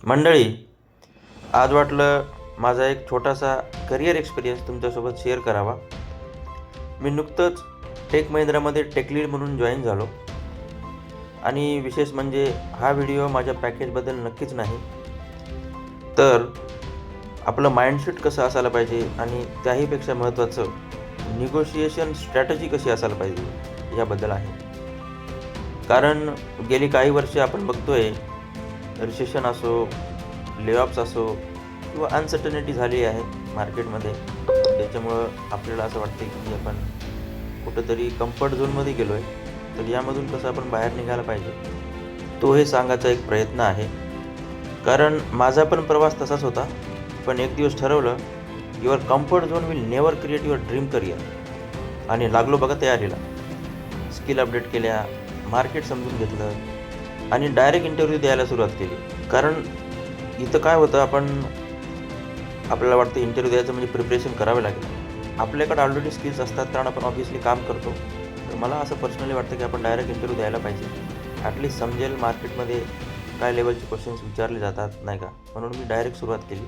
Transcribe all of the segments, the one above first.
मंडळी, आज वाटलं माझा एक छोटासा करिअर एक्सपिरियन्स तुमच्यासोबत शेअर करावा. मी नुकतंच टेक महिंद्रामध्ये टेक लीड म्हणून जॉईन झालो आणि विशेष म्हणजे हा व्हिडिओ माझ्या पॅकेजबद्दल नक्कीच नाही, तर आपलं माइंडसेट कसं असायला पाहिजे आणि त्याहीपेक्षा महत्त्वाचं निगोशिएशन स्ट्रॅटजी कशी असायला पाहिजे याबद्दल आहे. कारण गेली काही वर्षे आपण बघतोय, रिसेशन असो, लेऑफ्स असो किंवा अनसर्टनिटी झाली आहे मार्केटमध्ये. त्याच्यामुळं आपल्याला असं वाटते की आपण कुठंतरी कम्फर्ट झोनमध्ये गेलो आहे. तर यामधून कसं आपण बाहेर निघायला पाहिजे, तो हे सांगायचा एक प्रयत्न आहे. कारण माझा पण प्रवास तसाच होता. पण एक दिवस ठरवलं, your comfort zone will never create your dream career, आणि लागलो बघा तयारीला. स्किल अपडेट केल्या, मार्केट समजून घेतलं आणि डायरेक्ट इंटरव्ह्यू द्यायला सुरुवात केली. कारण इथं काय होतं, आपल्याला वाटतं इंटरव्ह्यू द्यायचं म्हणजे प्रिपरेशन करावे लागेल. आपल्याकडे ऑलरेडी स्किल्स असतात, कारण आपण ऑब्व्हियसली काम करतो. तर मला असं पर्सनली वाटतं की आपण डायरेक्ट इंटरव्ह्यू द्यायला पाहिजे. ॲटलिस्ट समजेल मार्केटमध्ये काय लेवलचे क्वेश्चन्स विचारले जातात, नाही का. म्हणून मी डायरेक्ट सुरुवात केली.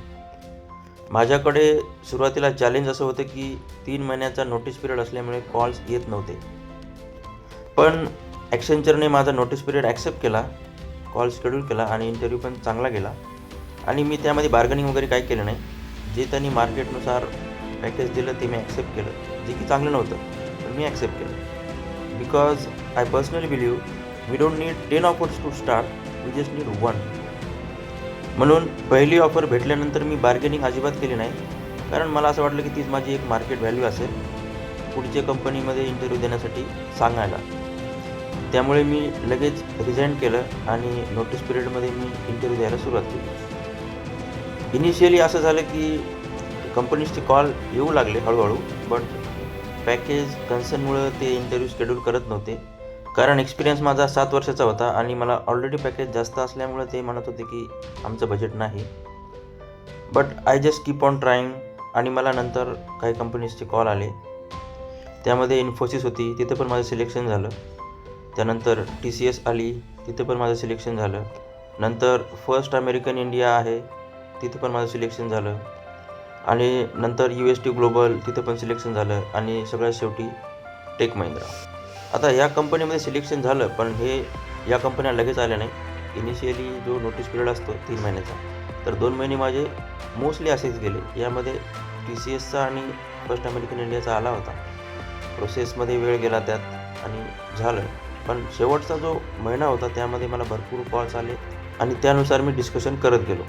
माझ्याकडे सुरुवातीला चॅलेंज असं होतं की 3 महिन्याचा नोटीस पिरियड असल्यामुळे कॉल्स येत नव्हते. पण ॲक्सेंचरने माझा नोटीस पिरियड ॲक्सेप्ट केला, कॉल शेड्यूल केला आणि इंटरव्ह्यू पण चांगला गेला. आणि मी त्यामध्ये बार्गनिंग वगैरे काही केलं नाही. जे त्यांनी मार्केटनुसार पॅकेज दिलं ते मी ॲक्सेप्ट केलं, जे की चांगलं नव्हतं, पण मी ॲक्सेप्ट केलं. Because I personally believe we don't need 10 offers to start, we just need 1. म्हणून पहिली ऑफर भेटल्यानंतर मी बार्गेनिंग अजिबात केली नाही. कारण मला असं वाटलं की तीच माझी एक मार्केट व्हॅल्यू असेल पुढच्या कंपनीमध्ये इंटरव्ह्यू देण्यासाठी सांगायला. त्यामुळे मी लगेच रिझाईन केलं आणि नोटीस पिरियडमध्ये मी इंटरव्ह्यू द्यायला सुरुवात केली. इनिशियली असं झालं की कंपनीजचे कॉल येऊ लागले हळूहळू, बट पॅकेज कन्सर्नमुळं ते इंटरव्ह्यू शेड्यूल करत नव्हते. कारण एक्सपिरियन्स माझा 7 वर्षाचा होता आणि मला ऑलरेडी पॅकेज जास्त असल्यामुळं ते म्हणत होते की आमचं बजेट नाही. But I just keep on trying. आणि मला नंतर काही कंपनीजचे कॉल आले. त्यामध्ये इन्फोसिस होती, तिथं पण माझं सिलेक्शन झालं. त्यानंतर TCS आली, तिथं पण माझं सिलेक्शन झालं. नंतर फर्स्ट अमेरिकन इंडिया आहे, तिथं पण माझं सिलेक्शन झालं. आणि नंतर UST ग्लोबल, तिथं पण सिलेक्शन झालं. आणि सगळ्यात शेवटी टेक महिंद्रा. आता या कंपनीमध्ये सिलेक्शन झालं, पण या कंपन्या लगेच आल्या नाही. इनिशियली जो नोटीस पिरियड असतो 3 महिन्याचा, तर 2 महिने माझे मोस्टली असेच गेले. यामध्ये TCSचा आणि फर्स्ट अमेरिकन इंडियाचा आला होता. प्रोसेसमध्ये वेळ गेला त्यात आणि झालं. पण शेवटचा जो महिना होता त्यामध्ये मला भरपूर कॉल्स आले आणि त्यानुसार मी डिस्कशन करत गेलो.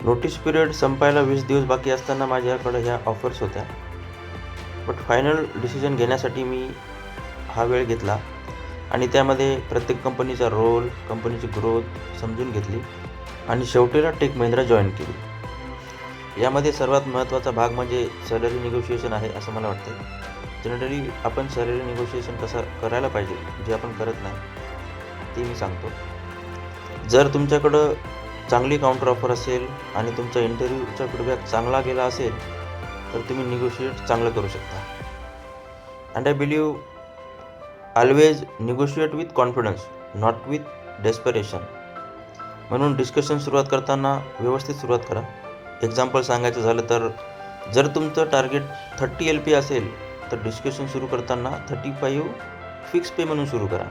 नोटीस पिरियड संपायला 20 दिवस बाकी असताना माझ्याकडे ह्या ऑफर्स होत्या. बट फायनल डिसिजन घेण्यासाठी मी हा वेळ घेतला आणि त्यामध्ये प्रत्येक कंपनीचा रोल, कंपनीची ग्रोथ समजून घेतली आणि शेवटीला टेक महिंद्रा जॉईन केली. यामध्ये सर्वात महत्त्वाचा भाग म्हणजे सॅलरी निगोशिएशन आहे असं मला वाटतं. जनरली आपण सॅलरी निगोशिएशन कसं करायला पाहिजे, जे आपण करत नाही, ते मी सांगतो. जर तुमच्याकडं चांगली काउंटर ऑफर असेल आणि तुमचा इंटरव्ह्यूचा फीडबॅक चांगला गेला असेल, तर तुम्ही निगोशिएट चांगलं करू शकता. And I believe always negotiate with confidence, not with desperation. म्हणून डिस्कशन सुरुवात करताना व्यवस्थित सुरुवात करा. एक्झाम्पल सांगायचं झालं तर, जर तुमचं टार्गेट 30 LP असेल, तर डिस्कशन सुरू करताना 35 फिक्स पे म्हणून सुरू करा.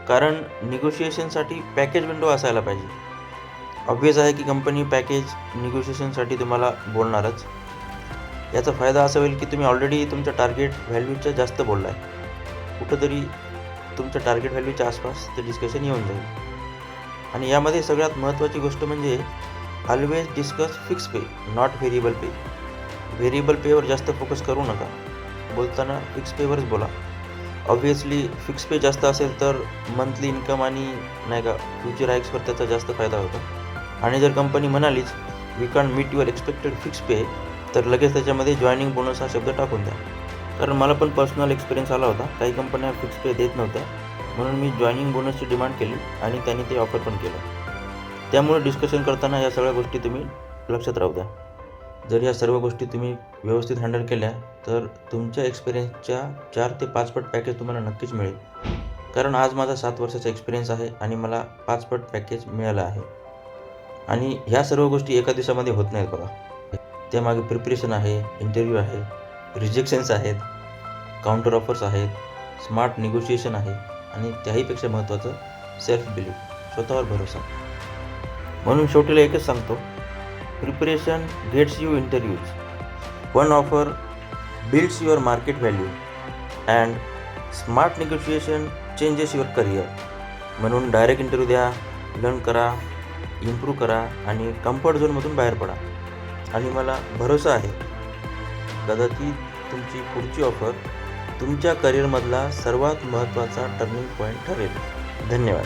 कारण निगोशिएशनसाठी पॅकेज विंडो असायला पाहिजे. ऑब्व्हियस आहे की कंपनी पॅकेज निगोशिएशनसाठी तुम्हाला बोलणारच. याचा फायदा असा होईल की तुम्ही ऑलरेडी तुमच्या टार्गेट व्हॅल्यूच्या जास्त बोलला आहे. कुठंतरी तुमच्या टार्गेट व्हॅल्यूच्या आसपास ते डिस्कशन येऊन जाईल. आणि यामध्ये सगळ्यात महत्त्वाची गोष्ट म्हणजे always discuss fix pay, not variable pay. Variable पेवर जास्त फोकस करू नका. बोलताना फिक्स पेवरच बोला. ऑब्व्हियसली फिक्स पे जास्त असेल तर मंथली इन्कम आणि नाही का फ्युचर हाईक्सवर त्याचा जास्त फायदा होतो. आणि जर कंपनी म्हणालीच we can meet your expected fix pay, तर लगेच त्याच्यामध्ये जॉईनिंग बोनस हा शब्द टाकून द्या. कारण मला पण पर्सनल एक्सपिरियन्स आला होता. काही कंपन्या फिक्स पे देत नव्हत्या, म्हणून मी जॉईनिंग बोनसची डिमांड केली आणि त्यांनी ते ऑफर पण केलं. त्यामुळे डिस्कशन करताना या सगळ्या गोष्टी तुम्ही लक्षात राहू द्या. जर या सर्व गोष्टी तुम्ही व्यवस्थित हँडल केल्या, तर तुमच्या एक्सपिरियन्सच्या 4 ते 5 पट पॅकेज तुम्हाला नक्कीच मिळेल. कारण आज माझा 7 वर्षाचा एक्सपिरियन्स आहे आणि मला 5 पट पॅकेज मिळालं आहे. आणि ह्या सर्व गोष्टी एका दिवसामध्ये होत नाहीत बघा. त्यामागे प्रिपरेशन आहे, इंटरव्ह्यू आहे, रिजेक्शन्स आहेत, काउंटर ऑफर्स आहेत, स्मार्ट निगोशिएशन आहे आणि त्याहीपेक्षा महत्त्वाचं सेल्फ बिलीफ, स्वतःवर भरोसा. म्हणून शेवटीला एकच सांगतो, preparation gets you interviews, one offer builds your market value and smart negotiation changes your career. म्हणून डायरेक्ट इंटरव्ह्यू द्या, लर्न करा, इम्प्रूव्ह करा आणि कम्फर्ट झोनमधून बाहेर पडा. आणि मला भरोसा आहे कदाचित तुमची पुढची ऑफर तुमच्या करिअरमधला सर्वात महत्त्वाचा टर्निंग पॉईंट ठरेल. धन्यवाद.